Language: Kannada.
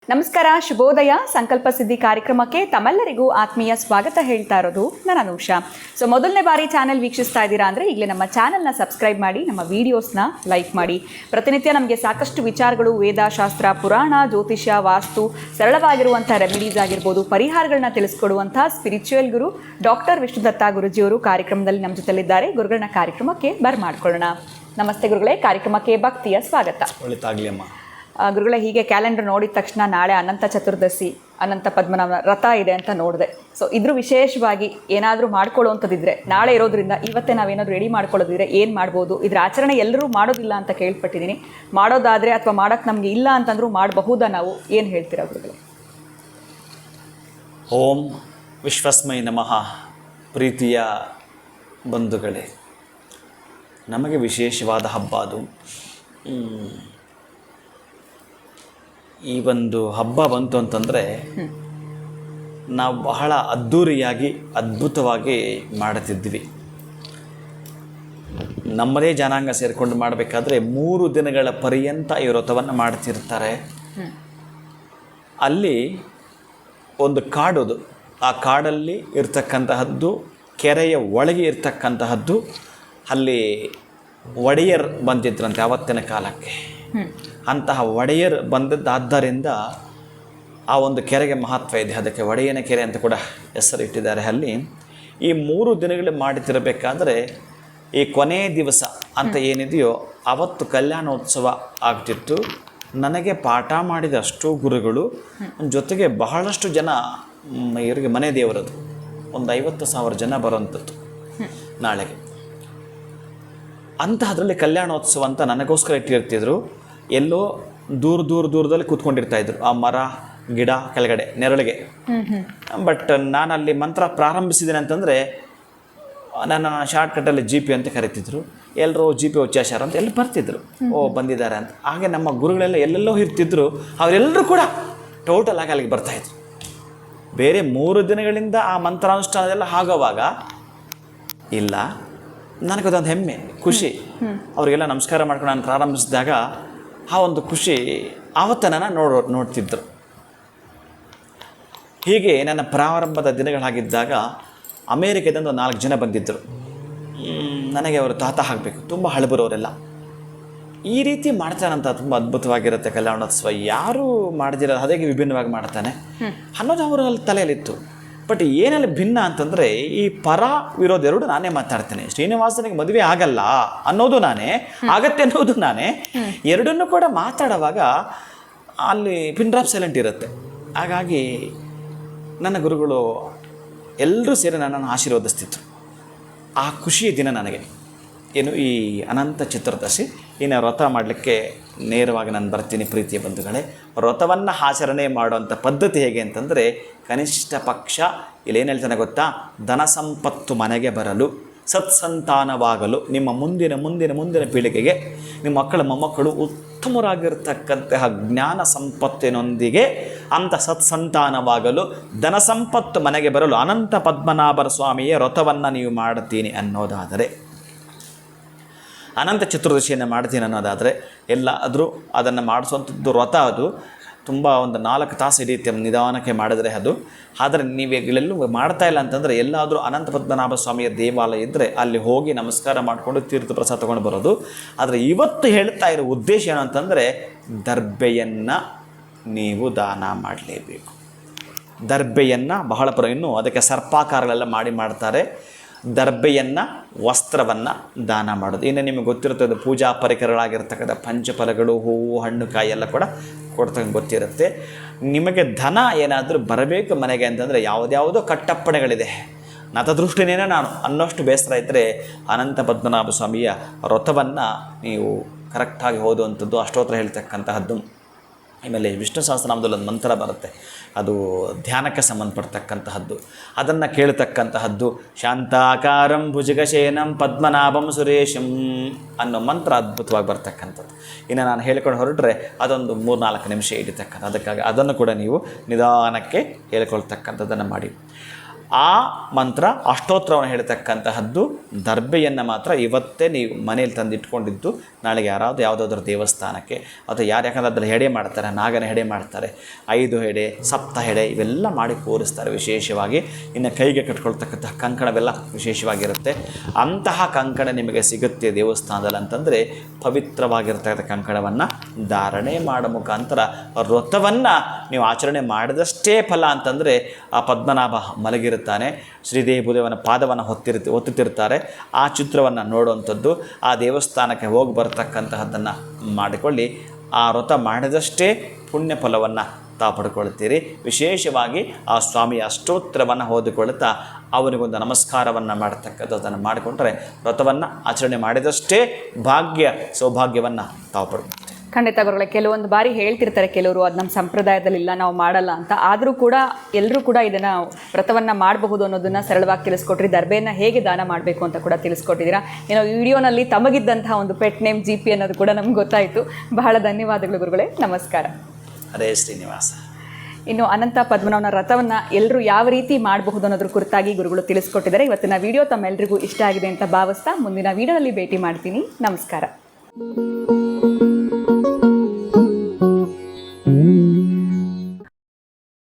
ನಮಸ್ಕಾರ, ಶುಭೋದಯ. ಸಂಕಲ್ಪ ಸಿದ್ಧಿ ಕಾರ್ಯಕ್ರಮಕ್ಕೆ ತಮ್ಮೆಲ್ಲರಿಗೂ ಆತ್ಮೀಯ ಸ್ವಾಗತ ಹೇಳ್ತಾ ಇರೋದು ನಾನು ಅನುಷಾ. ಮೊದಲನೇ ಬಾರಿ ಚಾನೆಲ್ ವೀಕ್ಷಿಸ್ತಾ ಇದ್ದೀರಾ ಅಂದರೆ ಈಗಲೇ ನಮ್ಮ ಚಾನೆಲ್ನ ಸಬ್ಸ್ಕ್ರೈಬ್ ಮಾಡಿ, ನಮ್ಮ ವೀಡಿಯೋಸ್ನ ಲೈಕ್ ಮಾಡಿ. ಪ್ರತಿನಿತ್ಯ ನಮಗೆ ಸಾಕಷ್ಟು ವಿಚಾರಗಳು, ವೇದಶಾಸ್ತ್ರ, ಪುರಾಣ, ಜ್ಯೋತಿಷ್ಯ, ವಾಸ್ತು, ಸರಳವಾಗಿರುವಂಥ ರೆಮಿಡೀಸ್ ಆಗಿರ್ಬೋದು, ಪರಿಹಾರಗಳನ್ನ ತಿಳಿಸ್ಕೊಡುವಂಥ ಸ್ಪಿರಿಚುವಲ್ ಗುರು ಡಾಕ್ಟರ್ ವಿಷ್ಣುದತ್ತ ಗುರುಜಿಯವರು ಕಾರ್ಯಕ್ರಮದಲ್ಲಿ ನಮ್ಮ ಜೊತೆಲಿದ್ದಾರೆ. ಗುರುಗಳನ್ನ ಕಾರ್ಯಕ್ರಮಕ್ಕೆ ಬರ್ಮಾಡ್ಕೊಳ್ಳೋಣ. ನಮಸ್ತೆ ಗುರುಗಳೇ, ಕಾರ್ಯಕ್ರಮಕ್ಕೆ ಭಕ್ತಿಯ ಸ್ವಾಗತ. ಒಳ್ಳೆದಾಗಲಿ ಅಮ್ಮ. ಗುರುಗಳೇ, ಹೀಗೆ ಕ್ಯಾಲೆಂಡರ್ ನೋಡಿದ ತಕ್ಷಣ ನಾಳೆ ಅನಂತ ಚತುರ್ದಶಿ, ಅನಂತ ಪದ್ಮನಾಭ ವ್ರತ ಇದೆ ಅಂತ ನೋಡಿದೆ. ಸೊ ಇದ್ರ ವಿಶೇಷವಾಗಿ ಏನಾದರೂ ಮಾಡ್ಕೊಳ್ಳೋವಂಥದ್ದಿದ್ರೆ, ನಾಳೆ ಇರೋದ್ರಿಂದ ಇವತ್ತೇ ನಾವೇನಾದರೂ ರೆಡಿ ಮಾಡ್ಕೊಳ್ಳೋದಿದ್ರೆ ಏನು ಮಾಡ್ಬೋದು? ಇದ್ರ ಆಚರಣೆ ಎಲ್ಲರೂ ಮಾಡೋದಿಲ್ಲ ಅಂತ ಕೇಳ್ಪಟ್ಟಿದ್ದೀನಿ. ಮಾಡೋದಾದರೆ ಅಥವಾ ಮಾಡೋಕ್ಕೆ ನಮಗೆ ಇಲ್ಲ ಅಂತಂದ್ರೂ ಮಾಡಬಹುದಾ? ನಾವು ಏನು ಹೇಳ್ತೀರಾ ಗುರುಗಳೇ? ಓಂ ವಿಶ್ವಸ್ಮೈ ನಮಃ. ಪ್ರೀತಿಯ ಬಂಧುಗಳೇ, ನಮಗೆ ವಿಶೇಷವಾದ ಹಬ್ಬ ಅದು. ಈ ಒಂದು ಹಬ್ಬ ಬಂತು ಅಂತಂದರೆ ನಾವು ಬಹಳ ಅದ್ಧೂರಿಯಾಗಿ ಅದ್ಭುತವಾಗಿ ಮಾಡುತ್ತಿದ್ವಿ. ನಮ್ಮದೇ ಜನಾಂಗ ಸೇರಿಕೊಂಡು ಮಾಡಬೇಕಾದ್ರೆ 3 ದಿನಗಳ ಪರ್ಯಂತ ಈ ವ್ರತವನ್ನು ಮಾಡ್ತಿರ್ತಾರೆ. ಅಲ್ಲಿ ಒಂದು ಕಾಡೋದು, ಆ ಕಾಡಲ್ಲಿ ಇರ್ತಕ್ಕಂತಹದ್ದು, ಕೆರೆಯ ಒಳಗೆ ಇರ್ತಕ್ಕಂತಹದ್ದು. ಅಲ್ಲಿ ಒಡೆಯರ್ ಬಂದಿದ್ರಂತೆ ಆವತ್ತಿನ ಕಾಲಕ್ಕೆ. ಅಂತಹ ಒಡೆಯರ್ ಬಂದದ್ದಾದ್ದರಿಂದ ಆ ಒಂದು ಕೆರೆಗೆ ಮಹತ್ವ ಇದೆ. ಅದಕ್ಕೆ ಒಡೆಯನ ಕೆರೆ ಅಂತ ಕೂಡ ಹೆಸರಿಟ್ಟಿದ್ದಾರೆ. ಅಲ್ಲಿ ಈ 3 ದಿನಗಳು ಮಾಡುತ್ತಿರಬೇಕಾದ್ರೆ ಈ ಕೊನೆಯ ದಿವಸ ಅಂತ ಏನಿದೆಯೋ ಅವತ್ತು ಕಲ್ಯಾಣೋತ್ಸವ ಆಗ್ತಿತ್ತು. ನನಗೆ ಪಾಠ ಮಾಡಿದ ಅಷ್ಟು ಗುರುಗಳು, ಜೊತೆಗೆ ಬಹಳಷ್ಟು ಜನ, ಇವರಿಗೆ ಮನೆ ದೇವರದು ಒಂದು 50,000 ಜನ ಬರೋಂಥದ್ದು ನಾಳೆಗೆ. ಅಂತಹದ್ರಲ್ಲಿ ಕಲ್ಯಾಣೋತ್ಸವ ಅಂತ ನನಗೋಸ್ಕರ ಇಟ್ಟಿರ್ತಿದ್ರು. ಎಲ್ಲೋ ದೂರದಲ್ಲಿ ಕೂತ್ಕೊಂಡಿರ್ತಾಯಿದ್ರು ಆ ಮರ ಗಿಡ ಕೆಳಗಡೆ ನೆರಳಿಗೆ. ಬಟ್ ನಾನು ಅಲ್ಲಿ ಮಂತ್ರ ಪ್ರಾರಂಭಿಸಿದ್ದೇನೆ ಅಂತಂದರೆ ನನ್ನ ಶಾರ್ಟ್ಕಟ್ಟಲ್ಲಿ ಜಿ ಪಿ ಅಂತ ಕರಿತಿದ್ರು. ಎಲ್ಲರೂ ಜಿ ಪಿ ಉಚ್ಚಾಚಾರ ಅಂತ ಎಲ್ಲಿ ಬರ್ತಿದ್ರು, ಓ ಬಂದಿದ್ದಾರೆ ಅಂತ. ಹಾಗೆ ನಮ್ಮ ಗುರುಗಳೆಲ್ಲ ಎಲ್ಲೆಲ್ಲೋ ಇರ್ತಿದ್ರು. ಅವರೆಲ್ಲರೂ ಕೂಡ ಟೋಟಲ್ ಆಗಿ ಅಲ್ಲಿಗೆ ಬರ್ತಾಯಿದ್ರು. ಬೇರೆ 3 ದಿನಗಳಿಂದ ಆ ಮಂತ್ರಾನುಷ್ಠಾನದೆಲ್ಲ ಆಗೋವಾಗ ಇಲ್ಲ, ನನಗದೊಂದು ಹೆಮ್ಮೆ, ಖುಷಿ. ಅವರಿಗೆಲ್ಲ ನಮಸ್ಕಾರ ಮಾಡ್ಕೊಂಡು ನಾನು ಪ್ರಾರಂಭಿಸಿದಾಗ ಆ ಒಂದು ಖುಷಿ ಆವತ್ತು ನನ್ನ ನೋಡ್ತಿದ್ರು. ಹೀಗೆ ನನ್ನ ಪ್ರಾರಂಭದ ದಿನಗಳಾಗಿದ್ದಾಗ ಅಮೇರಿಕದಿಂದ 4 ಜನ ಬಂದಿದ್ದರು. ನನಗೆ ಅವರು ತಾತ ಆಗಬೇಕು, ತುಂಬ ಹಳಬರವರೆಲ್ಲ. ಈ ರೀತಿ ಮಾಡ್ತಾನಂತ ತುಂಬ ಅದ್ಭುತವಾಗಿರುತ್ತೆ ಕಲ್ಯಾಣೋತ್ಸವ. ಯಾರೂ ಮಾಡದಿರೋ ಅದೇ ವಿಭಿನ್ನವಾಗಿ ಮಾಡ್ತಾನೆ ಅನ್ನೋದು ಅವರಲ್ಲಿ ತಲೆಯಲ್ಲಿತ್ತು. ಬಟ್ ಏನಲ್ಲಿ ಭಿನ್ನ ಅಂತಂದರೆ, ಈ ಪರ ವಿರೋಧ ಎರಡು ನಾನೇ ಮಾತಾಡ್ತೇನೆ. ಶ್ರೀನಿವಾಸನಿಗೆ ಮದುವೆ ಆಗಲ್ಲ ಅನ್ನೋದು ನಾನೇ, ಆಗತ್ತೆ ಅನ್ನೋದು ನಾನೇ. ಎರಡನ್ನೂ ಕೂಡ ಮಾತಾಡುವಾಗ ಅಲ್ಲಿ ಪಿನ್ ಡ್ರಾಪ್ ಸೈಲೆಂಟ್ ಇರುತ್ತೆ. ಹಾಗಾಗಿ ನನ್ನ ಗುರುಗಳು ಎಲ್ಲರೂ ಸೇರಿ ನನ್ನನ್ನು ಆಶೀರ್ವದಿಸ್ತಿತ್ತು. ಆ ಖುಷಿಯ ದಿನ ನನಗೆ ಏನು ಈ ಅನಂತ ಚತುರ್ದಶಿ. ಇನ್ನು ವ್ರತ ಮಾಡಲಿಕ್ಕೆ ನೇರವಾಗಿ ನಾನು ಬರ್ತೀನಿ. ಪ್ರೀತಿಯ ಬಂಧುಗಳೇ, ವ್ರತವನ್ನು ಆಚರಣೆ ಮಾಡುವಂಥ ಪದ್ಧತಿ ಹೇಗೆ ಅಂತಂದರೆ, ಕನಿಷ್ಠ ಪಕ್ಷ ಇಲ್ಲೇನು ಹೇಳ್ತಾನೆ ಗೊತ್ತಾ? ಧನ ಸಂಪತ್ತು ಮನೆಗೆ ಬರಲು, ಸತ್ಸಂತಾನವಾಗಲು, ನಿಮ್ಮ ಮುಂದಿನ ಪೀಳಿಗೆಗೆ, ನಿಮ್ಮ ಮಕ್ಕಳ ಮೊಮ್ಮಕ್ಕಳು ಉತ್ತಮರಾಗಿರ್ತಕ್ಕಂತಹ ಜ್ಞಾನ ಸಂಪತ್ತಿನೊಂದಿಗೆ ಅಂಥ ಸತ್ಸಂತಾನವಾಗಲು, ಧನ ಸಂಪತ್ತು ಮನೆಗೆ ಬರಲು ಅನಂತ ಪದ್ಮನಾಭರ ಸ್ವಾಮಿಯ ವ್ರತವನ್ನು ನೀವು ಮಾಡ್ತೀನಿ ಅನ್ನೋದಾದರೆ, ಅನಂತ ಚತುರ್ದಶಿಯನ್ನು ಮಾಡ್ತೀನಿ ಅನ್ನೋದಾದರೆ, ಎಲ್ಲಾದರೂ ಅದನ್ನು ಮಾಡಿಸುವಂಥದ್ದು ವ್ರತ. ಅದು ತುಂಬ ಒಂದು 4 ತಾಸು ಹಿಡಿಯುತ್ತೆ ನಿಧಾನಕ್ಕೆ ಮಾಡಿದ್ರೆ ಅದು. ಆದರೆ ನೀವೆಲ್ಲೂ ಮಾಡ್ತಾಯಿಲ್ಲ ಅಂತಂದರೆ, ಎಲ್ಲಾದರೂ ಅನಂತ ಪದ್ಮನಾಭ ಸ್ವಾಮಿಯ ದೇವಾಲಯ ಇದ್ದರೆ ಅಲ್ಲಿ ಹೋಗಿ ನಮಸ್ಕಾರ ಮಾಡಿಕೊಂಡು ತೀರ್ಥ ಪ್ರಸಾದ ತೊಗೊಂಡು ಬರೋದು. ಆದರೆ ಇವತ್ತು ಹೇಳ್ತಾ ಇರೋ ಉದ್ದೇಶ ಏನು ಅಂತಂದರೆ, ದರ್ಬೆಯನ್ನು ನೀವು ದಾನ ಮಾಡಲೇಬೇಕು. ದರ್ಬೆಯನ್ನು ಬಹಳ ಇನ್ನೂ ಅದಕ್ಕೆ ಸರ್ಪಾಕಾರಗಳೆಲ್ಲ ಮಾಡ್ತಾರೆ. ದರ್ಬೆಯನ್ನು, ವಸ್ತ್ರವನ್ನು ದಾನ ಮಾಡೋದು. ಇನ್ನು ನಿಮಗೆ ಗೊತ್ತಿರ್ತದೆ, ಪೂಜಾ ಪರಿಕರಗಳಾಗಿರ್ತಕ್ಕಂಥ ಪಂಚಫಲಗಳು, ಹೂವು, ಹಣ್ಣು, ಕಾಯಿ ಎಲ್ಲ ಕೂಡ ಕೊಡ್ತಕ್ಕಂಥ ಗೊತ್ತಿರುತ್ತೆ. ನಿಮಗೆ ಧನ ಏನಾದರೂ ಬರಬೇಕು ಮನೆಗೆ ಅಂತಂದರೆ, ಯಾವುದ್ಯಾವುದೋ ಕಟ್ಟಪ್ಪಣೆಗಳಿದೆ, ನತದೃಷ್ಟಿನೇನೆ ನಾನು ಅನ್ನೋಷ್ಟು ಬೇಸರ ಇದ್ದರೆ ಅನಂತ ಪದ್ಮನಾಭ ಸ್ವಾಮಿಯ ವ್ರತವನ್ನು ನೀವು ಕರೆಕ್ಟಾಗಿ ಓದುವಂಥದ್ದು, ಅಷ್ಟೋತ್ರ ಹೇಳ್ತಕ್ಕಂತಹದ್ದು. ಆಮೇಲೆ ವಿಷ್ಣು ಸಹಸ್ರನಾಮದಲ್ಲಿ ಒಂದು ಮಂತ್ರ ಬರುತ್ತೆ, ಅದು ಧ್ಯಾನಕ್ಕೆ ಸಂಬಂಧಪಡ್ತಕ್ಕಂತಹದ್ದು. ಅದನ್ನು ಕೇಳ್ತಕ್ಕಂತಹದ್ದು. ಶಾಂತಾಕಾರಂ ಭುಜಗಶೇನಂ ಪದ್ಮನಾಭಂ ಸುರೇಶಂ ಅನ್ನೋ ಮಂತ್ರ ಅದ್ಭುತವಾಗಿ ಬರ್ತಕ್ಕಂಥದ್ದು. ಇನ್ನು ನಾನು ಹೇಳ್ಕೊಂಡು ಹೊರಟ್ರೆ ಅದೊಂದು 3-4 ನಿಮಿಷ ಹಿಡಿತಕ್ಕಂಥ. ಅದಕ್ಕಾಗಿ ಅದನ್ನು ಕೂಡ ನೀವು ನಿಧಾನಕ್ಕೆ ಹೇಳ್ಕೊಳ್ತಕ್ಕಂಥದ್ದನ್ನು ಮಾಡಿ. ಆ ಮಂತ್ರ ಅಷ್ಟೋತ್ತರವನ್ನು ಹೇಳ್ತಕ್ಕಂತಹದ್ದು ದರ್ಬೆಯನ್ನು ಮಾತ್ರ ಇವತ್ತೇ ನೀವು ಮನೇಲಿ ತಂದಿಟ್ಕೊಂಡಿದ್ದು ನಾಳೆಗೆ ಯಾವುದಾದ್ರೂ ದೇವಸ್ಥಾನಕ್ಕೆ ಅಥವಾ ಯಾಕಂದ್ರೆ ಅದರಲ್ಲಿ ಹೆಡೆ ಮಾಡ್ತಾರೆ, ನಾಗನ ಹೆಡೆ ಮಾಡ್ತಾರೆ, 5 ಹೆಡೆ, ಸಪ್ತ ಹೆಡೆ ಇವೆಲ್ಲ ಮಾಡಿ ಕೂರಿಸ್ತಾರೆ ವಿಶೇಷವಾಗಿ. ಇನ್ನು ಕೈಗೆ ಕಟ್ಕೊಳ್ತಕ್ಕಂತಹ ಕಂಕಣವೆಲ್ಲ ವಿಶೇಷವಾಗಿರುತ್ತೆ. ಅಂತಹ ಕಂಕಣ ನಿಮಗೆ ಸಿಗುತ್ತೆ ದೇವಸ್ಥಾನದಲ್ಲಿ ಅಂತಂದರೆ ಪವಿತ್ರವಾಗಿರ್ತಕ್ಕಂಥ ಕಂಕಣವನ್ನು ಧಾರಣೆ ಮಾಡೋ ಮುಖಾಂತರ ವ್ರತವನ್ನು ನೀವು ಆಚರಣೆ ಮಾಡಿದಷ್ಟೇ ಫಲ ಅಂತಂದರೆ ಆ ಪದ್ಮನಾಭ ಮಲಗಿರುತ್ತಾನೆ, ಶ್ರೀದೇವಿ ಭೂದೇವನ ಪಾದವನ್ನು ಒತ್ತುತ್ತಿರ್ತಾರೆ. ಆ ಚಿತ್ರವನ್ನು ನೋಡುವಂಥದ್ದು, ಆ ದೇವಸ್ಥಾನಕ್ಕೆ ಹೋಗಿ ಬರತಕ್ಕಂತಹದ್ದನ್ನು ಮಾಡಿಕೊಳ್ಳಿ. ಆ ವ್ರತ ಮಾಡಿದಷ್ಟೇ ಪುಣ್ಯ ಫಲವನ್ನು ತಾವು ಪಡ್ಕೊಳ್ತೀರಿ. ವಿಶೇಷವಾಗಿ ಆ ಸ್ವಾಮಿಯ ಅಷ್ಟೋತ್ತರವನ್ನು ಓದಿಕೊಳ್ಳುತ್ತಾ ಅವನಿಗೊಂದು ನಮಸ್ಕಾರವನ್ನು ಮಾಡತಕ್ಕಂಥದ್ದನ್ನು ಮಾಡಿಕೊಂಡ್ರೆ ವ್ರತವನ್ನು ಆಚರಣೆ ಮಾಡಿದಷ್ಟೇ ಸೌಭಾಗ್ಯವನ್ನು ತಾವು ಪಡ್ಕೊಳ್ತೀರಿ. ಖಂಡಿತ ಗುರುಗಳೇ, ಕೆಲವೊಂದು ಬಾರಿ ಹೇಳ್ತಿರ್ತಾರೆ ಕೆಲವರು ಅದು ನಮ್ಮ ಸಂಪ್ರದಾಯದಲ್ಲಿ ಇಲ್ಲ, ನಾವು ಮಾಡಲ್ಲ ಅಂತ. ಆದರೂ ಕೂಡ ಎಲ್ಲರೂ ಕೂಡ ಇದನ್ನು ವ್ರತವನ್ನು ಮಾಡಬಹುದು ಅನ್ನೋದನ್ನು ಸರಳವಾಗಿ ತಿಳಿಸ್ಕೊಟ್ರಿ. ದರ್ಬೆಯನ್ನು ಹೇಗೆ ದಾನ ಮಾಡಬೇಕು ಅಂತ ಕೂಡ ತಿಳಿಸ್ಕೊಟ್ಟಿದ್ದೀರಾ. ಏನೋ ವಿಡಿಯೋನಲ್ಲಿ ತಮಗಿದ್ದಂತಹ ಒಂದು ಪೆಟ್ ನೇಮ್ GP ಅನ್ನೋದು ಕೂಡ ನಮ್ಗೆ ಗೊತ್ತಾಯಿತು. ಬಹಳ ಧನ್ಯವಾದಗಳು ಗುರುಗಳೇ, ನಮಸ್ಕಾರ. ಹರೇ ಶ್ರೀನಿವಾಸ. ಇನ್ನು ಅನಂತ ಪದ್ಮನಾಭನ ವ್ರತವನ್ನು ಎಲ್ಲರೂ ಯಾವ ರೀತಿ ಮಾಡಬಹುದು ಅನ್ನೋದ್ರ ಕುರಿತಾಗಿ ಗುರುಗಳು ತಿಳಿಸ್ಕೊಟ್ಟಿದ್ದಾರೆ. ಇವತ್ತಿನ ವಿಡಿಯೋ ತಮ್ಮೆಲ್ಲರಿಗೂ ಇಷ್ಟ ಆಗಿದೆ ಅಂತ ಭಾವಿಸ್ತಾ ಮುಂದಿನ ವಿಡಿಯೋದಲ್ಲಿ ಭೇಟಿ ಮಾಡ್ತೀನಿ. ನಮಸ್ಕಾರ.